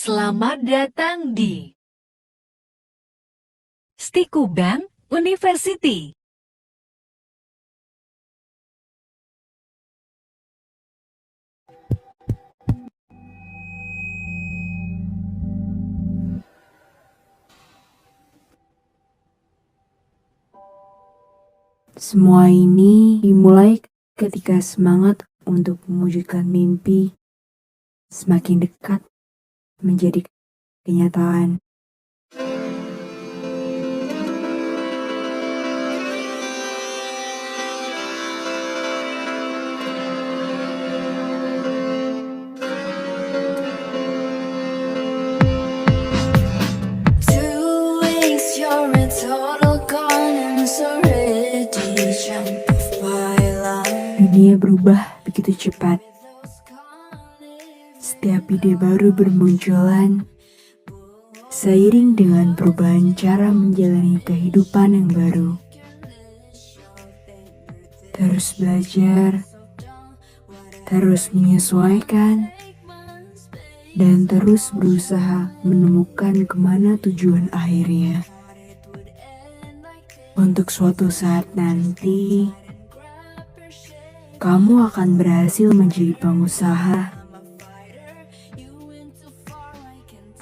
Selamat datang di Stikubang University. Semua ini dimulai ketika semangat untuk mewujudkan mimpi semakin dekat menjadi kenyataan. Dunia berubah begitu cepat. Setiap ide baru bermunculan, seiring dengan perubahan cara menjalani kehidupan yang baru. Terus belajar, terus menyesuaikan, dan terus berusaha menemukan kemana tujuan akhirnya. Untuk suatu saat nanti, kamu akan berhasil menjadi pengusaha,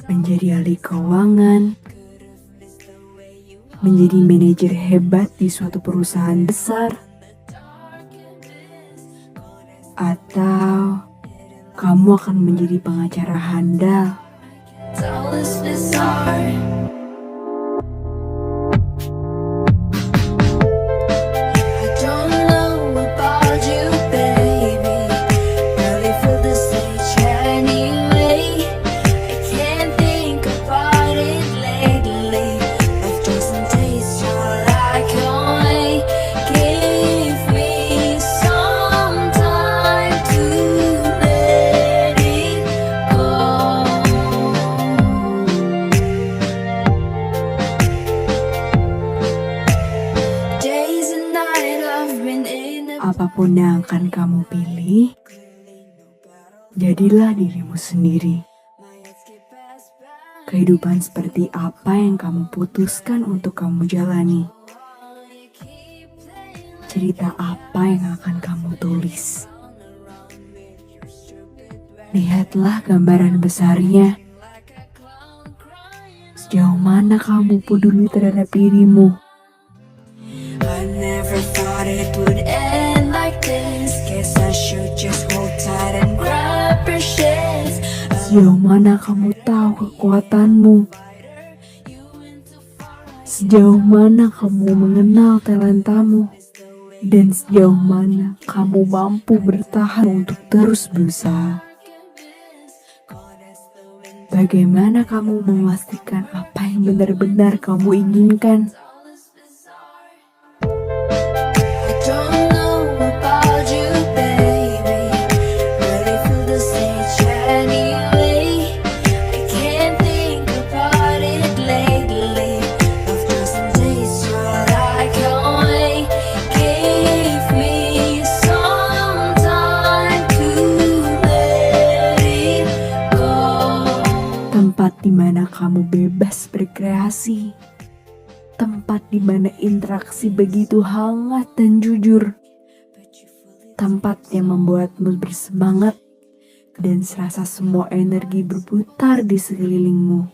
menjadi ahli keuangan, menjadi manajer hebat di suatu perusahaan besar, atau kamu akan menjadi pengacara handal. Apapun yang akan kamu pilih, jadilah dirimu sendiri. Kehidupan seperti apa yang kamu putuskan untuk kamu jalani? Cerita apa yang akan kamu tulis? Lihatlah gambaran besarnya. Sejauh mana kamu peduli terhadap dirimu? Sejauh mana kamu tahu kekuatanmu? Sejauh mana kamu mengenal talentamu? Dan sejauh mana kamu mampu bertahan untuk terus berusaha? Bagaimana kamu memastikan apa yang benar-benar kamu inginkan? Tempat di mana kamu bebas berkreasi, tempat di mana interaksi begitu hangat dan jujur, tempat yang membuatmu bersemangat dan serasa semua energi berputar di sekelilingmu,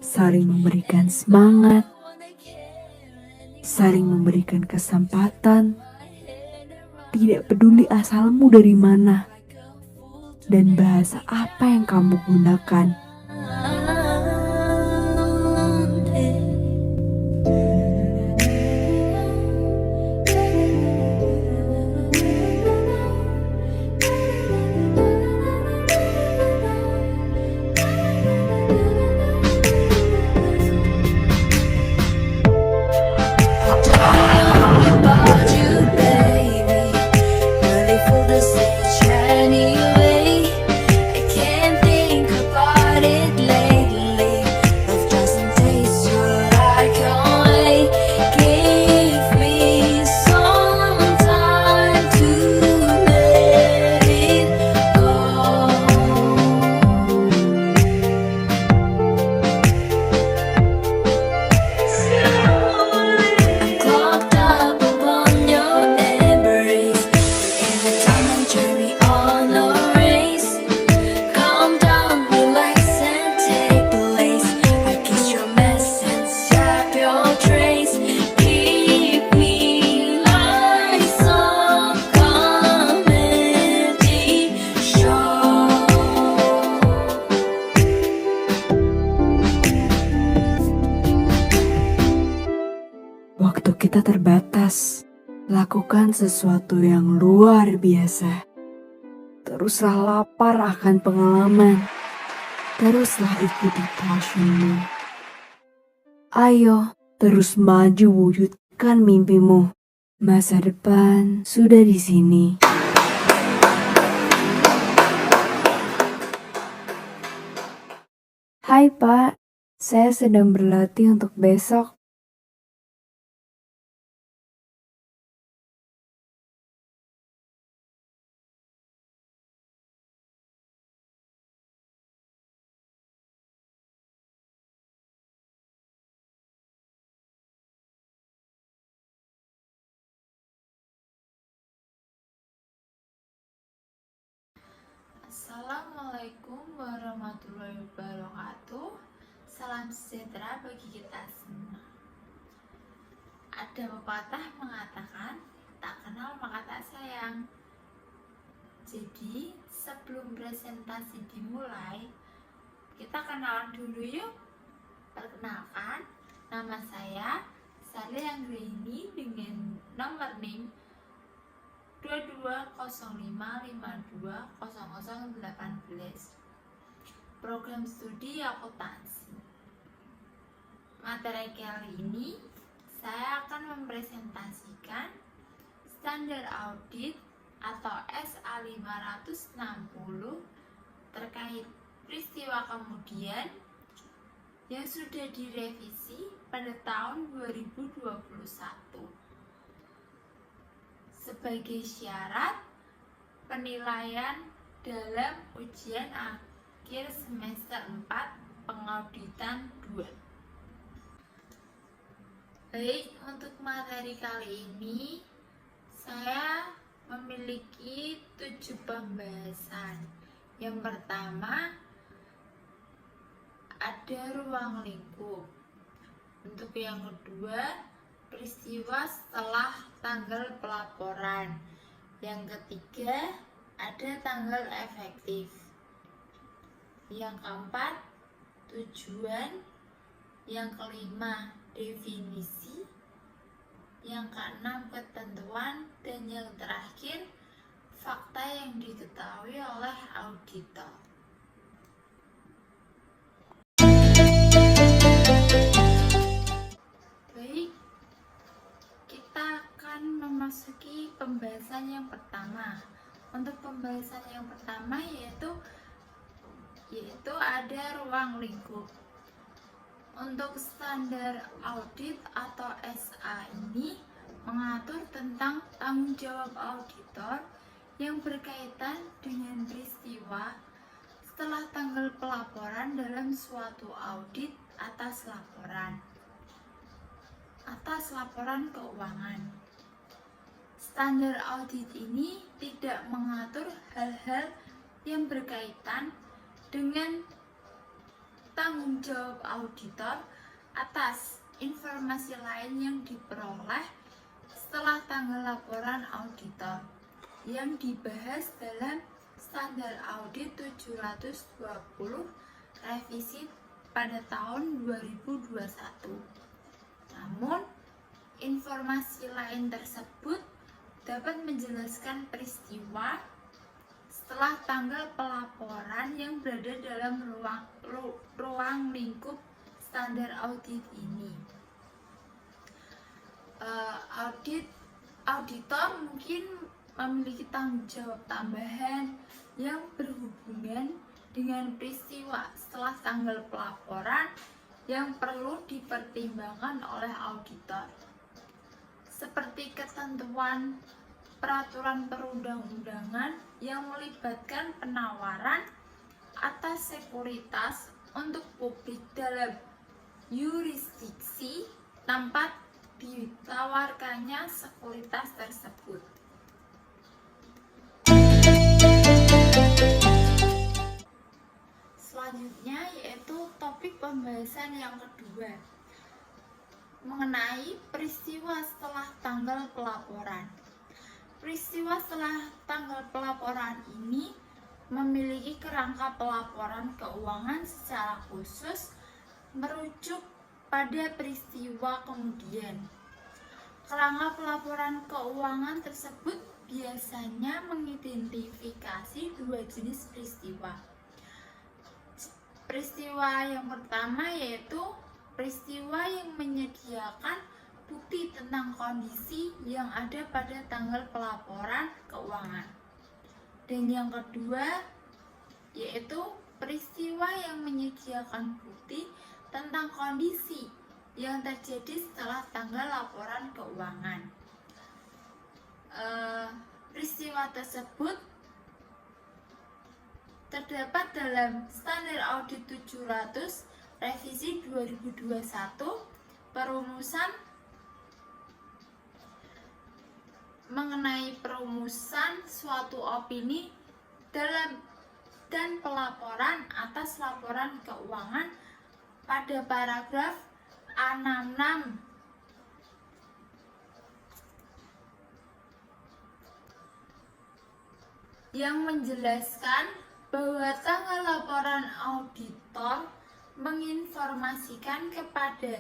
saling memberikan semangat, saling memberikan kesempatan, tidak peduli asalmu dari mana dan bahasa apa yang kamu gunakan. kita terbatas. Lakukan sesuatu yang luar biasa. Teruslah lapar akan pengalaman. Teruslah ikuti passionmu. Ayo, terus maju wujudkan mimpimu. Masa depan sudah di sini. Hai Pak, saya sedang berlatih untuk besok. Assalamualaikum warahmatullahi wabarakatuh. Salam sejahtera bagi kita semua. Ada pepatah mengatakan, tak kenal maka tak sayang. Jadi sebelum presentasi dimulai, kita kenalan dulu yuk. Perkenalkan, nama saya Sally Anggraini dengan nomor NIM 2205520018. Program studi akuntansi. Materi kali ini saya akan mempresentasikan standar audit atau SA 560 terkait peristiwa kemudian yang sudah direvisi pada tahun 2021 sebagai syarat penilaian dalam ujian akhir semester 4 pengauditan 2. Baik, untuk materi kali ini saya memiliki 7 pembahasan. Yang pertama ada ruang lingkup. Untuk yang kedua, peristiwa setelah tanggal pelaporan. Yang ketiga, ada tanggal efektif. Yang keempat, tujuan. Yang kelima, definisi. Yang keenam, ketentuan. Dan yang terakhir, fakta yang diketahui oleh auditor. Baik, kita akan memasuki pembahasan yang pertama. Untuk pembahasan yang pertama yaitu ada ruang lingkup. Untuk standar audit atau SA ini mengatur tentang tanggung jawab auditor yang berkaitan dengan peristiwa setelah tanggal pelaporan dalam suatu audit atas laporan keuangan. Standar audit ini tidak mengatur hal-hal yang berkaitan dengan tanggung jawab auditor atas informasi lain yang diperoleh setelah tanggal laporan auditor yang dibahas dalam Standar Audit 720 revisi pada tahun 2021. Namun, informasi lain tersebut dapat menjelaskan peristiwa setelah tanggal pelaporan yang berada dalam ruang lingkup standar audit ini. Auditor mungkin memiliki tanggung jawab tambahan yang berhubungan dengan peristiwa setelah tanggal pelaporan yang perlu dipertimbangkan oleh auditor, seperti ketentuan peraturan perundang-undangan yang melibatkan penawaran atas sekuritas untuk publik dalam yurisdiksi tempat ditawarkannya sekuritas tersebut. Selanjutnya yaitu topik pembahasan yang kedua mengenai peristiwa setelah tanggal pelaporan. Peristiwa setelah tanggal pelaporan ini memiliki kerangka pelaporan keuangan secara khusus merujuk pada peristiwa kemudian. Kerangka pelaporan keuangan tersebut biasanya mengidentifikasi dua jenis peristiwa. Peristiwa yang pertama yaitu peristiwa yang menyediakan bukti tentang kondisi yang ada pada tanggal pelaporan keuangan. Dan yang kedua yaitu peristiwa yang menyediakan bukti tentang kondisi yang terjadi setelah tanggal laporan keuangan. Peristiwa tersebut terdapat dalam Standar Audit 700 Revisi 2021 perumusan mengenai perumusan suatu opini dalam dan pelaporan atas laporan keuangan pada paragraf A66 yang menjelaskan bahwa tanggal laporan auditor menginformasikan kepada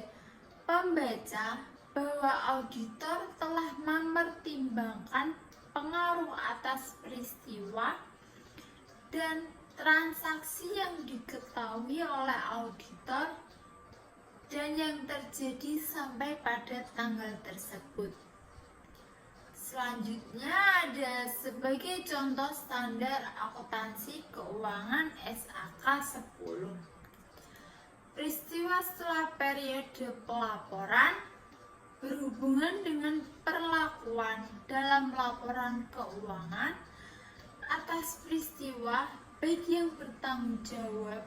pembaca bahwa auditor telah mempertimbangkan pengaruh atas peristiwa dan transaksi yang diketahui oleh auditor dan yang terjadi sampai pada tanggal tersebut. Selanjutnya ada sebagai contoh standar akuntansi keuangan SAK 10. Peristiwa setelah periode pelaporan berhubungan dengan perlakuan dalam laporan keuangan atas peristiwa baik yang bertanggung jawab,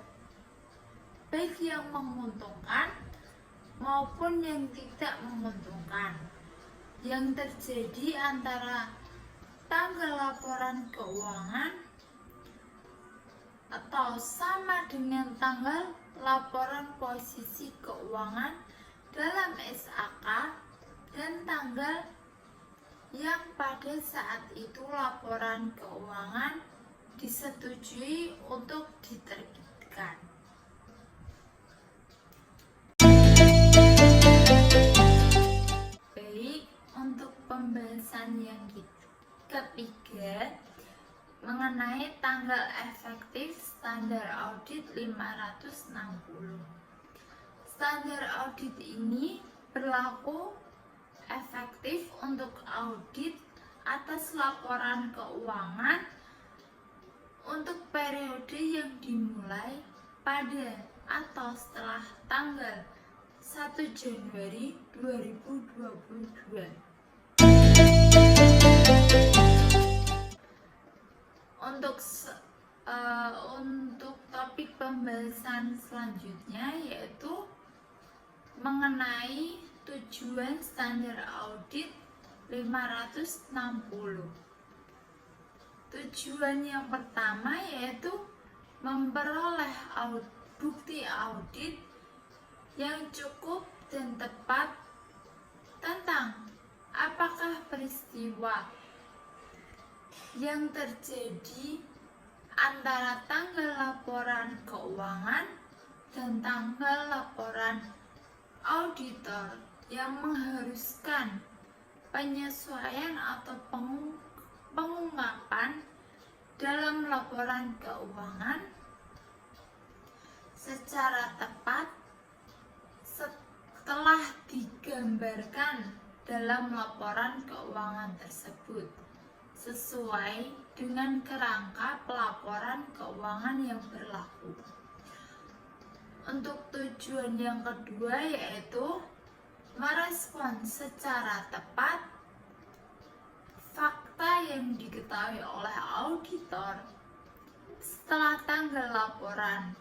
baik yang menguntungkan maupun yang tidak menguntungkan, yang terjadi antara tanggal laporan keuangan atau sama dengan tanggal laporan posisi keuangan dalam SAK dan tanggal yang pada saat itu laporan keuangan disetujui untuk diterbitkan. Baik, untuk pembahasan yang ketiga mengenai tanggal efektif standar audit 560. Standar audit ini berlaku efektif untuk audit atas laporan keuangan untuk periode yang dimulai pada atau setelah tanggal 1 Januari 2022. Untuk topik pembahasan selanjutnya yaitu mengenai tujuan standar audit 560. Tujuan yang pertama yaitu memperoleh bukti audit yang cukup dan tepat tentang apakah peristiwa yang terjadi antara tanggal laporan keuangan dan tanggal laporan auditor yang mengharuskan penyesuaian atau pengungkapan dalam laporan keuangan secara tepat setelah digambarkan dalam laporan keuangan tersebut sesuai dengan kerangka pelaporan keuangan yang berlaku. Untuk tujuan yang kedua yaitu merespon secara tepat fakta yang diketahui oleh auditor setelah tanggal laporan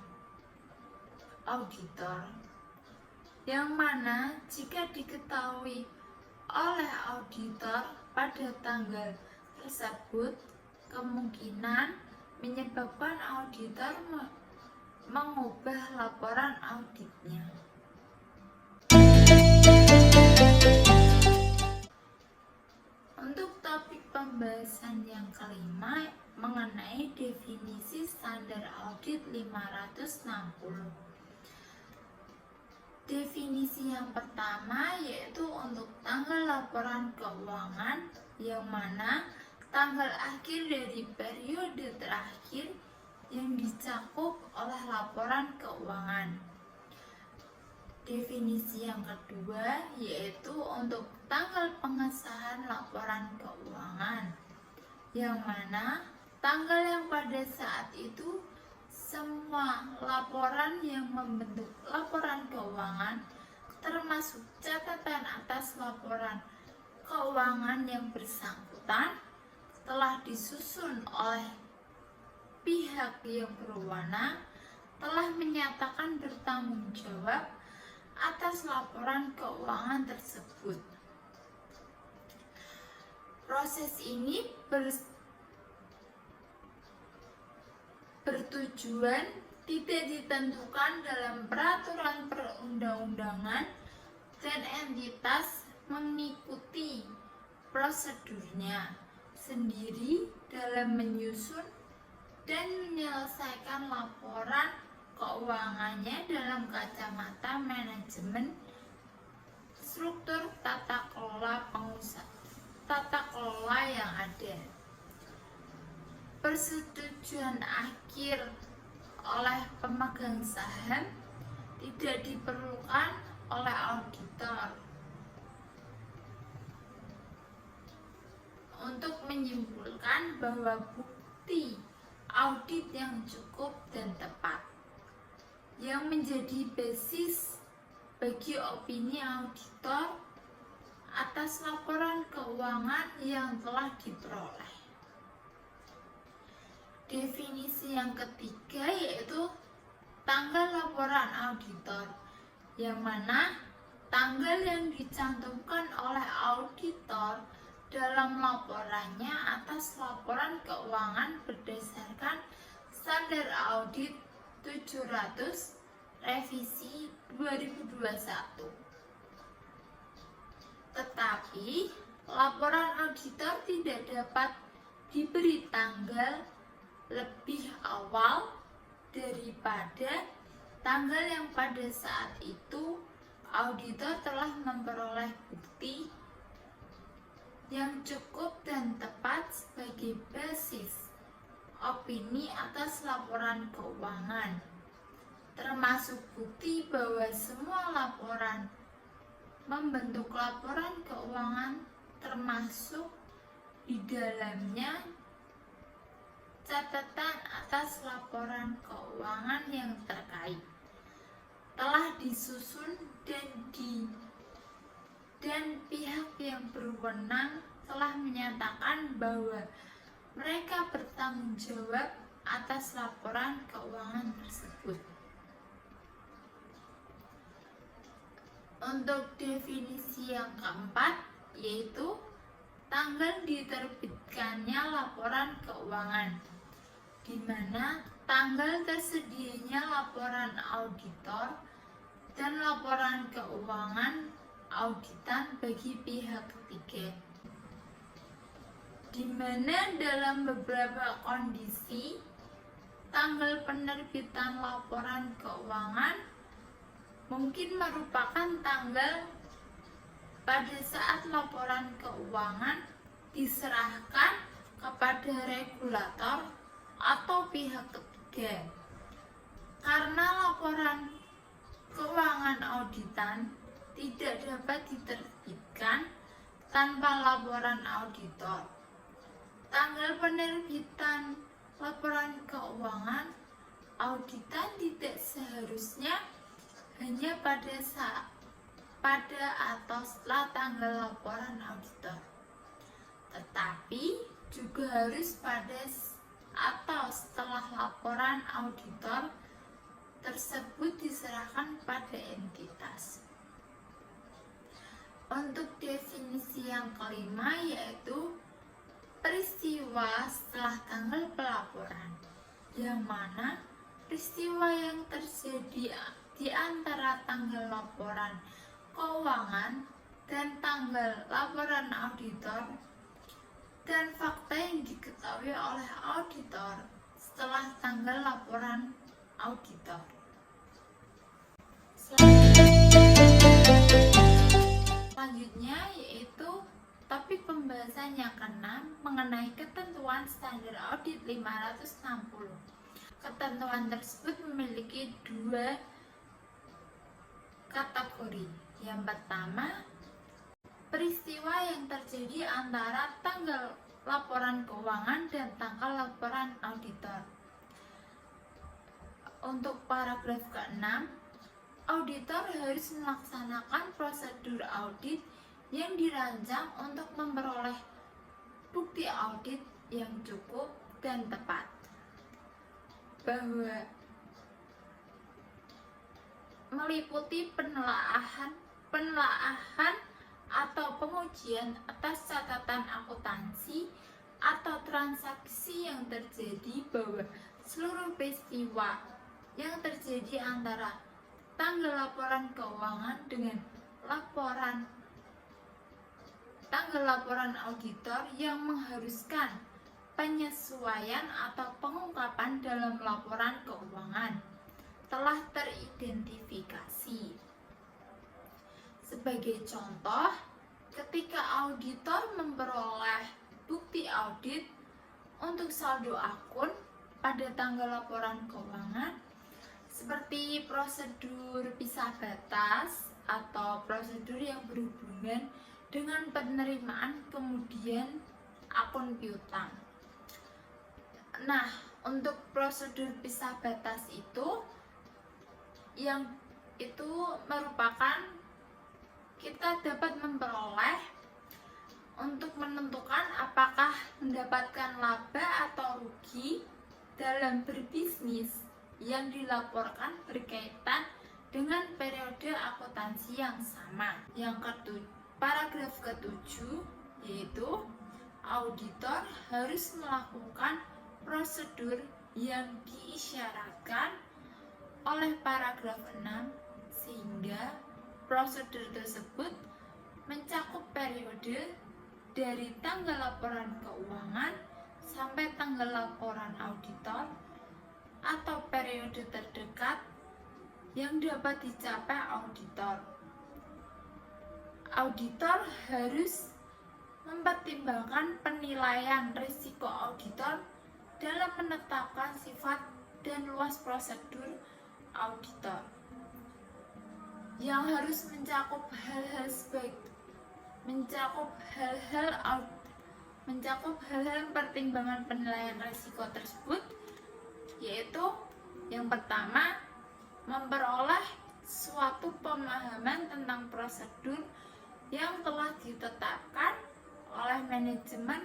auditor, yang mana jika diketahui oleh auditor pada tanggal tersebut kemungkinan menyebabkan auditor mengubah laporan auditnya. Untuk topik pembahasan yang kelima mengenai definisi standar audit 560. Definisi yang pertama yaitu untuk tanggal laporan keuangan yang mana tanggal akhir dari periode terakhir yang dicakup oleh laporan keuangan. Definisi yang kedua yaitu untuk tanggal pengesahan laporan keuangan, yang mana tanggal yang pada saat itu semua laporan yang membentuk laporan keuangan termasuk catatan atas laporan keuangan yang bersangkutan telah disusun oleh pihak yang berwenang telah menyatakan bertanggung jawab atas laporan keuangan tersebut. Proses ini bertujuan tidak ditentukan dalam peraturan perundang-undangan dan entitas mengikuti prosedurnya sendiri dalam menyusun dan menyelesaikan laporan keuangannya dalam kacamata manajemen struktur tata kelola yang ada. Persetujuan akhir oleh pemegang saham tidak diperlukan oleh auditor untuk menyimpulkan bahwa bukti audit yang cukup dan tepat yang menjadi basis bagi opini auditor atas laporan keuangan yang telah diperoleh. Definisi yang ketiga yaitu tanggal laporan auditor, yang mana tanggal yang dicantumkan oleh auditor dalam laporannya atas laporan keuangan berdasarkan standar audit 700 revisi 2021. Tetapi laporan auditor tidak dapat diberi tanggal lebih awal daripada tanggal yang pada saat itu auditor telah memperoleh bukti yang cukup dan tepat sebagai basis opini atas laporan keuangan, termasuk bukti bahwa semua laporan membentuk laporan keuangan termasuk di dalamnya catatan atas laporan keuangan yang terkait telah disusun dan pihak yang berwenang telah menyatakan bahwa mereka bertanggung jawab atas laporan keuangan tersebut. Untuk definisi yang keempat yaitu tanggal diterbitkannya laporan keuangan, di mana tanggal tersedianya laporan auditor dan laporan keuangan auditan bagi pihak ketiga, di mana dalam beberapa kondisi tanggal penerbitan laporan keuangan mungkin merupakan tanggal pada saat laporan keuangan diserahkan kepada regulator atau pihak ketiga, karena laporan keuangan auditan tidak dapat diterbitkan tanpa laporan auditor. Tanggal penerbitan laporan keuangan auditan tidak seharusnya hanya pada atau setelah tanggal laporan auditor, tetapi juga harus pada atau setelah laporan auditor tersebut diserahkan pada entitas. Untuk definisi yang kelima yaitu peristiwa setelah tanggal pelaporan, yang mana peristiwa yang terjadi di antara tanggal laporan keuangan dan tanggal laporan auditor dan fakta yang diketahui oleh auditor setelah tanggal laporan auditor. Selanjutnya Topik pembahasan yang keenam mengenai ketentuan standar audit 560. Ketentuan tersebut memiliki dua kategori. Yang pertama, peristiwa yang terjadi antara tanggal laporan keuangan dan tanggal laporan auditor. Untuk paragraf ke-6, auditor harus melaksanakan prosedur audit yang dirancang untuk memperoleh bukti audit yang cukup dan tepat. Bahwa meliputi penelaahan atau pengujian atas catatan akuntansi atau transaksi yang terjadi, bahwa seluruh peristiwa yang terjadi antara tanggal laporan keuangan dengan tanggal laporan auditor yang mengharuskan penyesuaian atau pengungkapan dalam laporan keuangan telah teridentifikasi. Sebagai contoh, ketika auditor memperoleh bukti audit untuk saldo akun pada tanggal laporan keuangan, seperti prosedur pisah batas atau prosedur yang berhubungan dengan penerimaan kemudian akun piutang. Nah, untuk prosedur pisah batas itu merupakan kita dapat memperoleh untuk menentukan apakah mendapatkan laba atau rugi dalam berbisnis yang dilaporkan berkaitan dengan periode akuntansi yang sama. Paragraf ke-7 yaitu auditor harus melakukan prosedur yang diisyaratkan oleh paragraf 6 sehingga prosedur tersebut mencakup periode dari tanggal laporan keuangan sampai tanggal laporan auditor atau periode terdekat yang dapat dicapai auditor. Auditor harus mempertimbangkan penilaian risiko auditor dalam menetapkan sifat dan luas prosedur auditor yang harus mencakup hal-hal pertimbangan penilaian risiko tersebut, yaitu yang pertama, memperoleh suatu pemahaman tentang prosedur yang telah ditetapkan oleh manajemen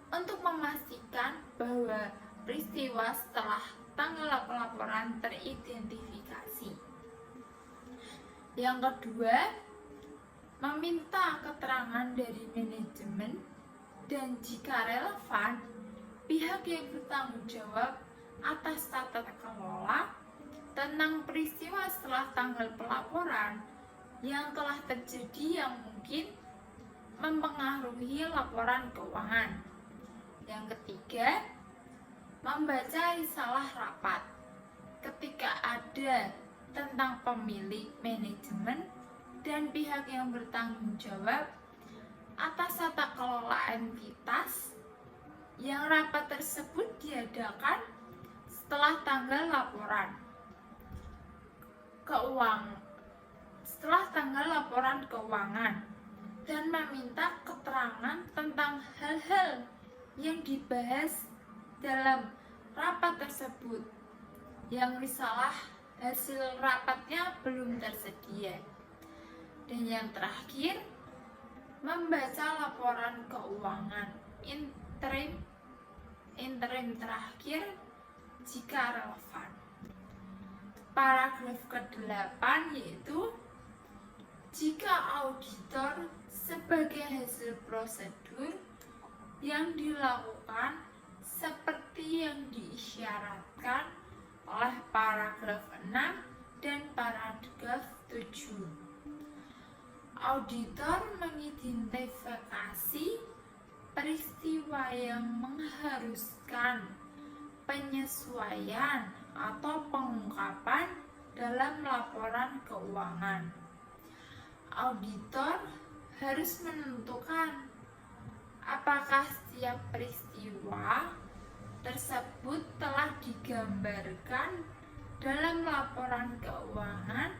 untuk memastikan bahwa peristiwa setelah tanggal pelaporan teridentifikasi. Yang kedua, meminta keterangan dari manajemen dan jika relevan, pihak yang bertanggung jawab atas tata kelola tentang peristiwa setelah tanggal pelaporan yang telah terjadi yang mungkin mempengaruhi laporan keuangan. Yang ketiga, membaca risalah rapat ketika ada tentang pemilik, manajemen, dan pihak yang bertanggung jawab atas tata kelola entitas yang rapat tersebut diadakan setelah tanggal laporan keuangan dan meminta keterangan tentang hal-hal yang dibahas dalam rapat tersebut yang risalah hasil rapatnya belum tersedia. Dan yang terakhir, membaca laporan keuangan interim terakhir jika relevan. Paragraf ke-8 yaitu jika auditor sebagai hasil prosedur yang dilakukan seperti yang diisyaratkan oleh paragraf 6 dan paragraf 7. Auditor mengidentifikasi peristiwa yang mengharuskan penyesuaian atau pengungkapan dalam laporan keuangan. Auditor harus menentukan apakah setiap peristiwa tersebut telah digambarkan dalam laporan keuangan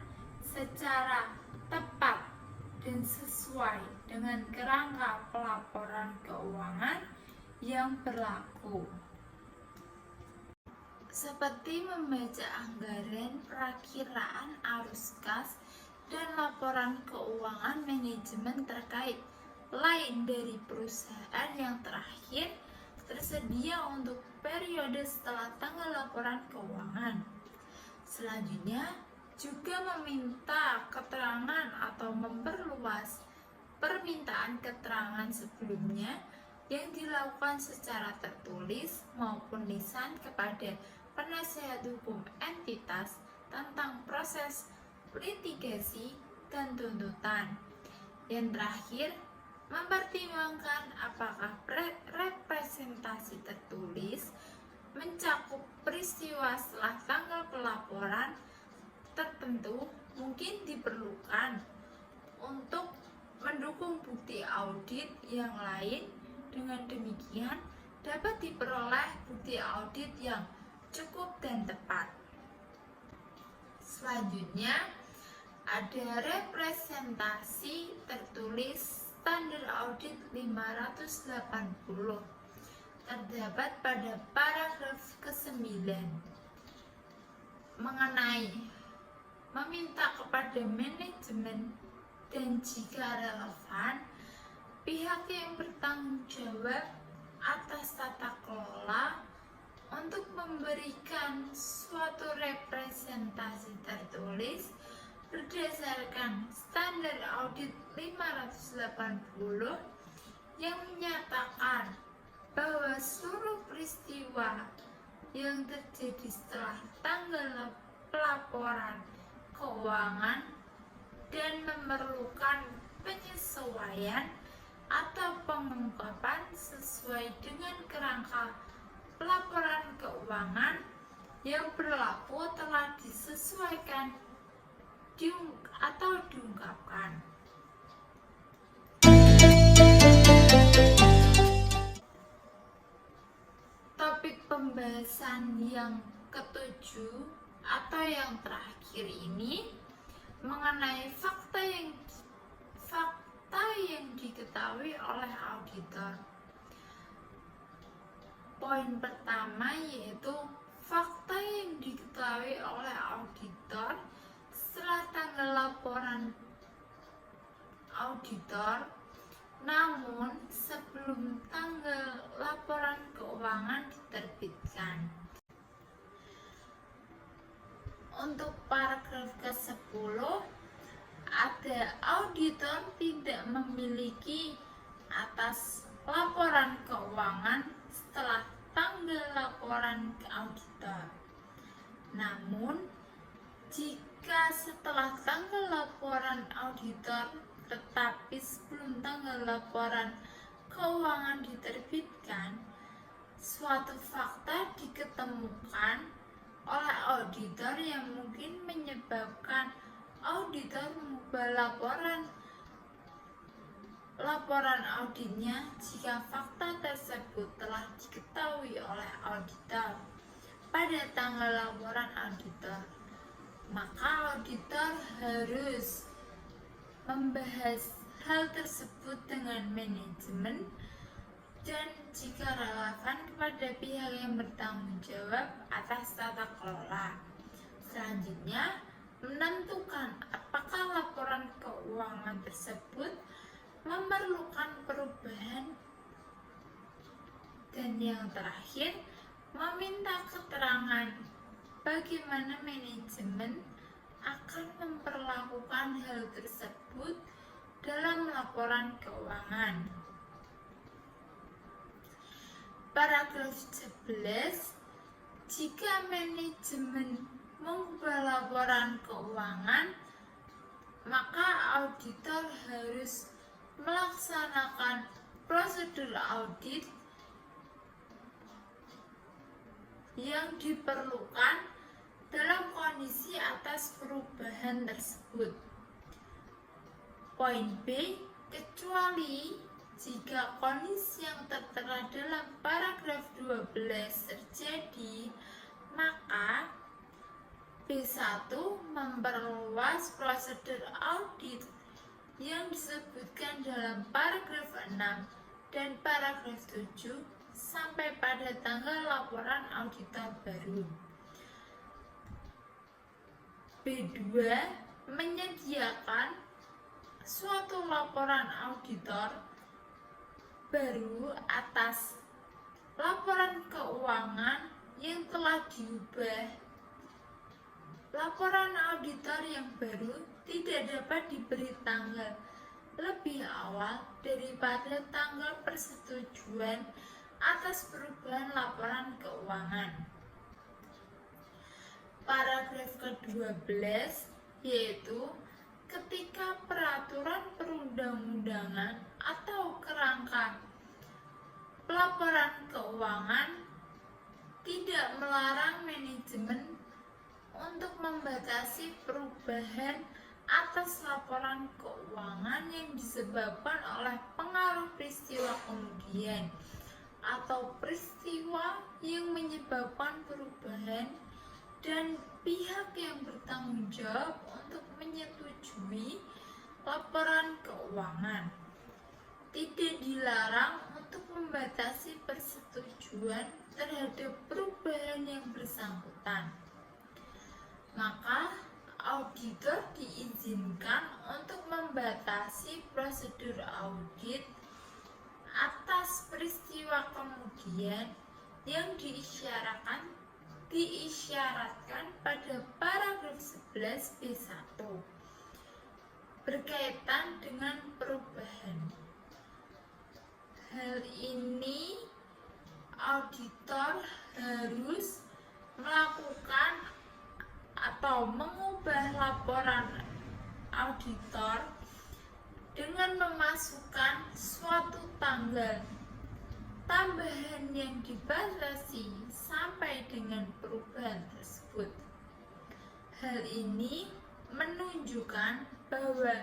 secara tepat dan sesuai dengan kerangka pelaporan keuangan yang berlaku. Seperti membaca anggaran, perakiraan arus kas, dan laporan keuangan manajemen terkait lain dari perusahaan yang terakhir tersedia untuk periode setelah tanggal laporan keuangan. Selanjutnya, juga meminta keterangan atau memperluas permintaan keterangan sebelumnya yang dilakukan secara tertulis maupun lisan kepada penasihat hukum entitas tentang proses litigasi dan tuntutan. Yang terakhir, mempertimbangkan apakah representasi tertulis mencakup peristiwa setelah tanggal pelaporan tertentu mungkin diperlukan untuk mendukung bukti audit yang lain. Dengan demikian dapat diperoleh bukti audit yang cukup dan tepat. Selanjutnya ada representasi tertulis standar audit 580 terdapat pada paragraf ke-9 mengenai meminta kepada manajemen dan jika relevan pihak yang bertanggung jawab atas tata kelola untuk memberikan suatu representasi tertulis berdasarkan standar audit 580 yang menyatakan bahwa seluruh peristiwa yang terjadi setelah tanggal pelaporan keuangan dan memerlukan penyesuaian atau pengungkapan sesuai dengan kerangka pelaporan keuangan yang berlaku telah disesuaikan atau diungkapkan. Topik pembahasan yang ketujuh atau yang terakhir ini mengenai fakta yang diketahui oleh auditor. Poin pertama yaitu fakta yang diketahui oleh auditor setelah tanggal laporan auditor, namun sebelum tanggal laporan keuangan diterbitkan. Untuk paragraf ke-10, ada auditor tidak memiliki atas laporan keuangan setelah tanggal laporan ke auditor. Namun, jika setelah tanggal laporan auditor tetapi sebelum tanggal laporan keuangan diterbitkan, suatu fakta diketemukan oleh auditor yang mungkin menyebabkan auditor mengubah laporan auditnya jika fakta tersebut telah diketahui oleh auditor pada tanggal laporan auditor, maka auditor harus membahas hal tersebut dengan manajemen dan jika relevan kepada pihak yang bertanggung jawab atas tata kelola. Selanjutnya, menentukan apakah laporan keuangan tersebut memerlukan perubahan. Dan yang terakhir, meminta keterangan bagaimana manajemen akan memperlakukan hal tersebut dalam laporan keuangan. Paragraf 11, jika manajemen mengubah laporan keuangan, maka auditor harus melaksanakan prosedur audit yang diperlukan dalam kondisi atas perubahan tersebut. Poin B, kecuali jika kondisi yang tertera dalam paragraf 12 terjadi, maka B1 memperluas prosedur audit yang disebutkan dalam paragraf 6 dan paragraf 7 sampai pada tanggal laporan auditor baru. B2 menyediakan suatu laporan auditor baru atas laporan keuangan yang telah diubah. Laporan auditor yang baru tidak dapat diberi tanggal lebih awal daripada tanggal persetujuan atas perubahan laporan keuangan. Paragraf ke-12 yaitu ketika peraturan perundang-undangan atau kerangka pelaporan keuangan tidak melarang manajemen untuk membatasi perubahan atas laporan keuangan yang disebabkan oleh pengaruh peristiwa kemudian atau peristiwa yang menyebabkan perubahan, dan pihak yang bertanggung jawab untuk menyetujui laporan keuangan tidak dilarang untuk membatasi persetujuan terhadap perubahan yang bersangkutan. Maka auditor diizinkan untuk membatasi prosedur audit atas peristiwa kemudian yang diisyaratkan pada paragraf 11 B1 berkaitan dengan perubahan. Hal ini auditor harus melakukan atau mengubah laporan auditor dengan memasukkan suatu tanggal tambahan yang dibatasi sampai dengan perubahan tersebut. Hal ini menunjukkan bahwa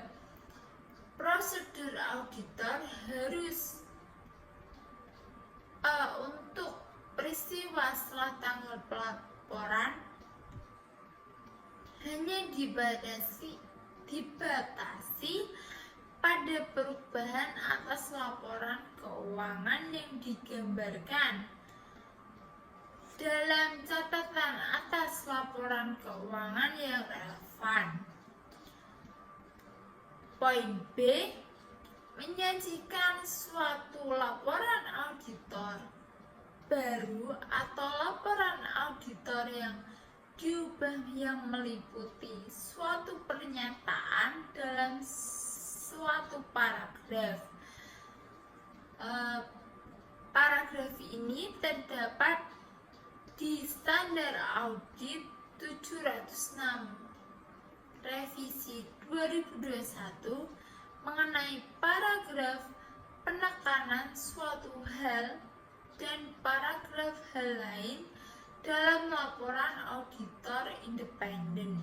prosedur auditor harus untuk peristiwa setelah tanggal pelaporan hanya dibatasi pada perubahan atas laporan keuangan yang digambarkan dalam catatan atas laporan keuangan yang relevan. Poin B, menyajikan suatu laporan auditor baru atau laporan auditor yang diubah yang meliputi suatu pernyataan dalam suatu paragraf. Paragraf ini terdapat di Standar Audit 706 Revisi 2021 mengenai paragraf penekanan suatu hal dan paragraf hal lain dalam laporan auditor independen.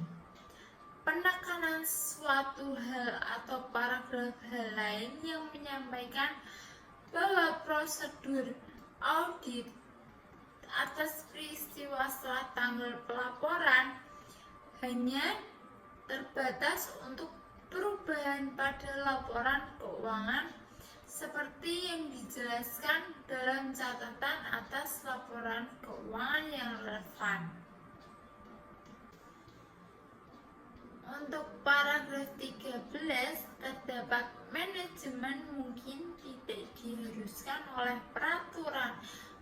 Penekanan suatu hal atau paragraf hal lain yang menyampaikan bahwa prosedur audit atas peristiwa setelah tanggal pelaporan hanya terbatas untuk perubahan pada laporan keuangan seperti yang dijelaskan dalam catatan atas laporan keuangan yang relevan. Untuk paragraf 13 terdapat manajemen mungkin tidak diharuskan oleh peraturan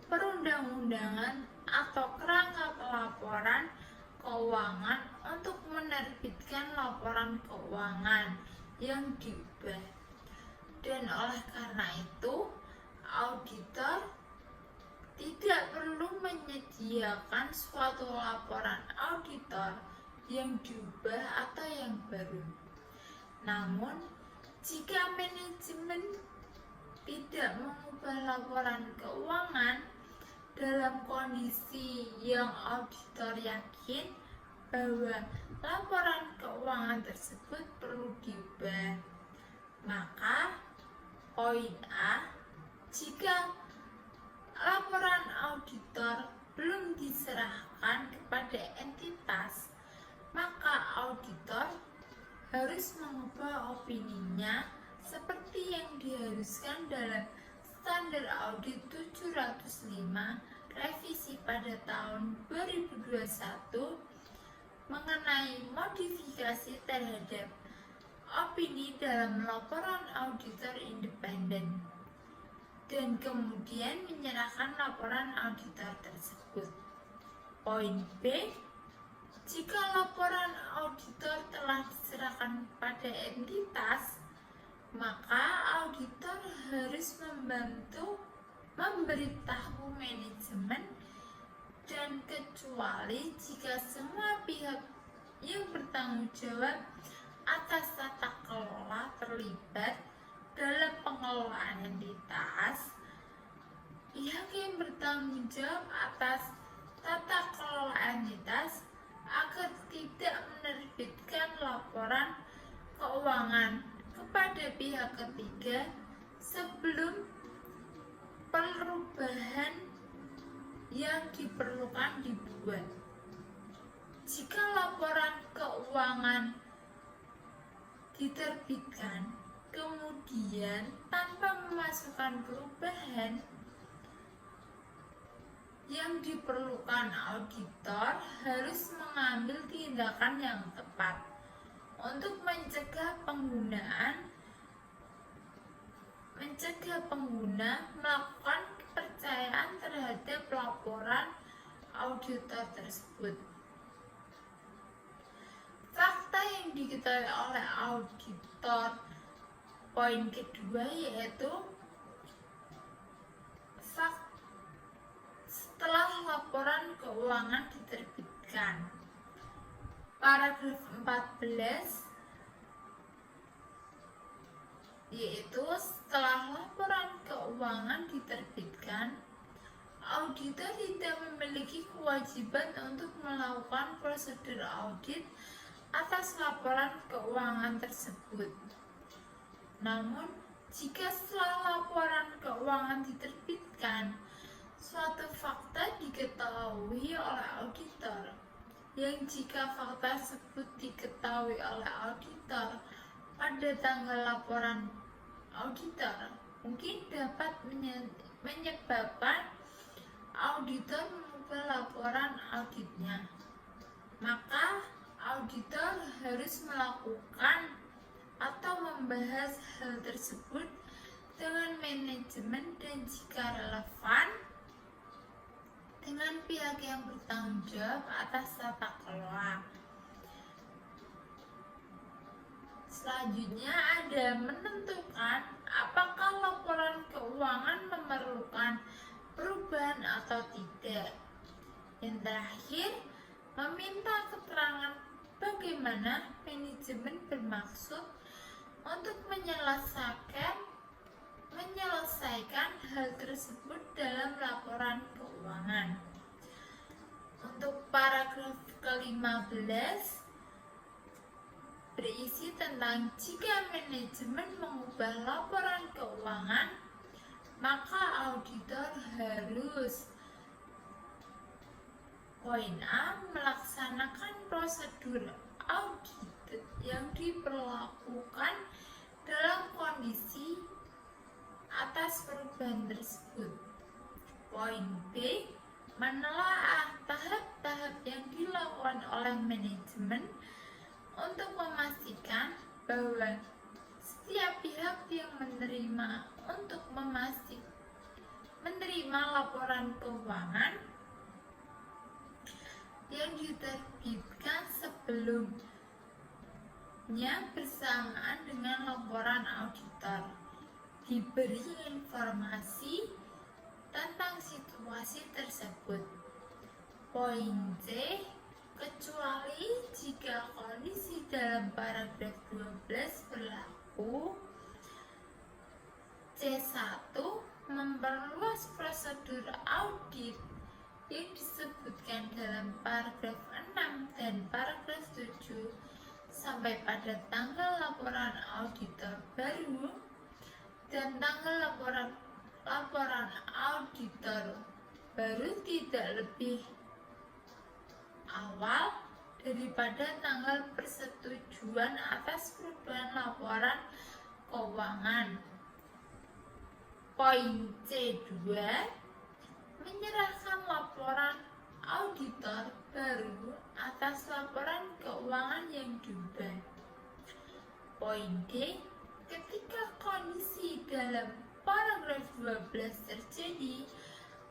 perundang-undangan atau kerangka pelaporan keuangan untuk menerbitkan laporan keuangan yang diubah. Dan oleh karena itu, auditor tidak perlu menyediakan suatu laporan auditor yang diubah atau yang baru. Namun, jika manajemen tidak mengubah laporan keuangan dalam kondisi yang auditor yakin bahwa laporan keuangan tersebut perlu diubah, maka Poin A, jika laporan auditor belum diserahkan kepada entitas, maka auditor harus mengubah opininya seperti yang diharuskan dalam Standar Audit 705 revisi pada tahun 2021 mengenai modifikasi terhadap opini dalam laporan auditor independen dan kemudian menyerahkan laporan auditor tersebut. Poin B, jika laporan auditor telah diserahkan pada entitas, maka auditor harus memberitahu manajemen dan kecuali jika semua pihak yang bertanggung jawab atas tata kelola terlibat dalam pengelolaan entitas, pihak yang bertanggung jawab atas tata kelola entitas agar tidak menerbitkan laporan keuangan kepada pihak ketiga sebelum perubahan yang diperlukan dibuat. Jika laporan keuangan diterbitkan kemudian tanpa memasukkan perubahan yang diperlukan, auditor harus mengambil tindakan yang tepat untuk mencegah pengguna melakukan kepercayaan terhadap laporan auditor tersebut. Fakta yang diketahui oleh auditor, poin kedua, yaitu setelah laporan keuangan diterbitkan. Paragraf 14, yaitu setelah laporan keuangan diterbitkan, auditor tidak memiliki kewajiban untuk melakukan prosedur audit atas laporan keuangan tersebut. Namun, jika setelah laporan keuangan diterbitkan, suatu fakta diketahui oleh auditor, yang jika fakta tersebut diketahui oleh auditor pada tanggal laporan auditor, mungkin dapat menyebabkan auditor mengubah laporan auditnya, maka auditor harus melakukan atau membahas hal tersebut dengan manajemen dan jika relevan dengan pihak yang bertanggung jawab atas tata kelola. Selanjutnya ada menentukan apakah laporan keuangan memerlukan perubahan atau tidak. Yang terakhir, meminta keterangan bagaimana manajemen bermaksud untuk menyelesaikan hal tersebut dalam laporan keuangan. Untuk paragraf ke-15 berisi tentang jika manajemen mengubah laporan keuangan, maka auditor harus: poin A, melaksanakan prosedur audit yang diperlakukan dalam kondisi atas perubahan tersebut. Poin B, menelaah tahap-tahap yang dilakukan oleh manajemen untuk memastikan bahwa setiap pihak yang menerima laporan keuangan yang diterbitkan sebelumnya bersamaan dengan laporan auditor diberi informasi tentang situasi tersebut. Poin C, kecuali jika kondisi dalam paragraf 12 berlaku. C1, memperluas prosedur audit yang disebutkan dalam paragraf 6 dan paragraf 7 sampai pada tanggal laporan auditor baru dan tanggal laporan auditor baru tidak lebih awal daripada tanggal persetujuan atas perubahan laporan keuangan. Poin C2, menyerahkan laporan auditor baru atas laporan keuangan yang diubah. Poin D, ketika kondisi dalam paragraf 12 terjadi,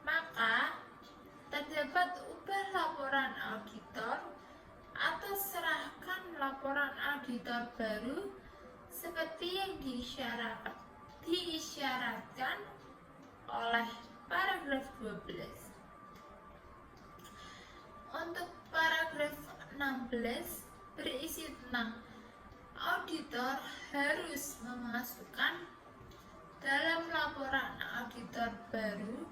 maka terdapat ubah laporan auditor atau serahkan laporan auditor baru seperti yang diisyaratkan oleh paragraf 12. Untuk paragraf 16 berisi tentang auditor harus memasukkan dalam laporan auditor baru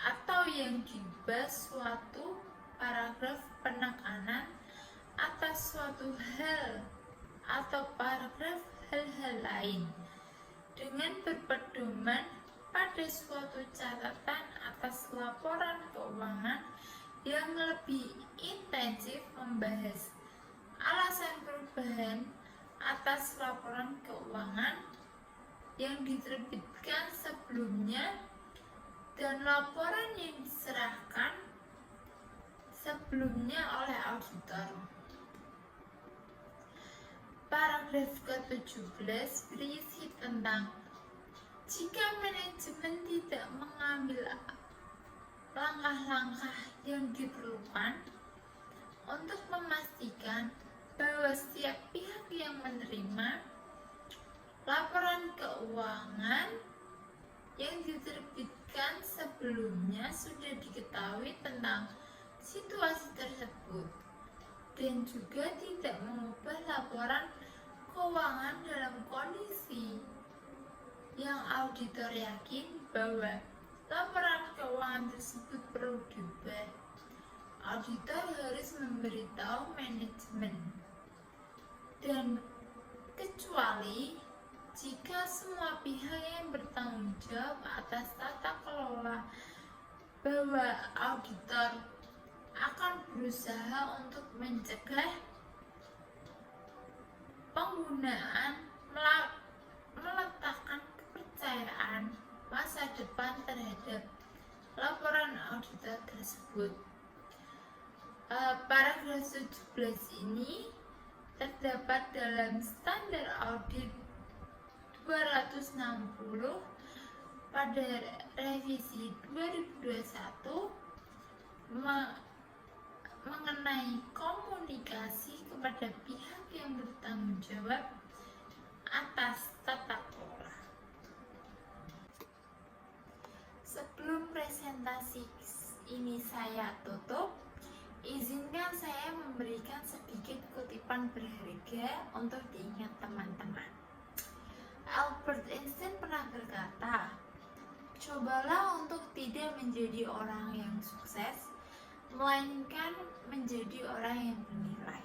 atau yang diubah suatu paragraf penekanan atas suatu hal atau paragraf hal-hal lain dengan berpedoman pada suatu catatan atas laporan keuangan yang lebih intensif membahas alasan perubahan atas laporan keuangan yang diterbitkan sebelumnya dan laporan yang diserahkan sebelumnya oleh auditor. Paragraf ke-17 berisi tentang jika manajemen tidak mengambil langkah-langkah yang diperlukan untuk memastikan bahwa setiap pihak yang menerima laporan keuangan yang diterbitkan sebelumnya sudah diketahui tentang situasi tersebut dan juga tidak mengubah laporan keuangan dalam kondisi yang auditor yakin bahwa laporan keuangan tersebut perlu diubah. Auditor harus memberitahu manajemen dan kecuali jika semua pihak yang bertanggung jawab atas tata kelola bahwa auditor akan berusaha untuk mencegah penggunaan meletakkan kepercayaan masa depan terhadap laporan auditor tersebut. Paragraf 17 ini terdapat dalam standar audit 260 pada revisi 2021 mengenai komunikasi kepada pihak yang bertanggung jawab atas tata kelola. Sebelum presentasi ini saya tutup, izinkan saya memberikan sedikit kutipan berharga untuk diingat teman-teman. Albert Einstein pernah berkata, cobalah untuk tidak menjadi orang yang sukses, melainkan menjadi orang yang bernilai.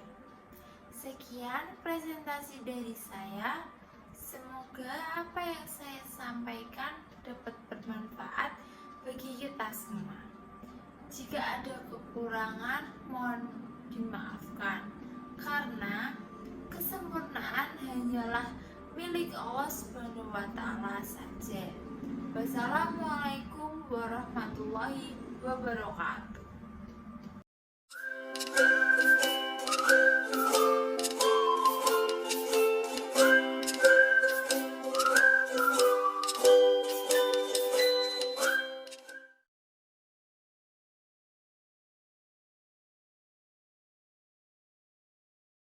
Sekian presentasi dari saya. Semoga apa yang saya sampaikan dapat bermanfaat bagi kita semua. Jika ada kekurangan, mohon dimaafkan, karena kesempurnaan hanyalah milik Allah Subhanahu wa Ta'ala saja. Wassalamualaikum warahmatullahi wabarakatuh.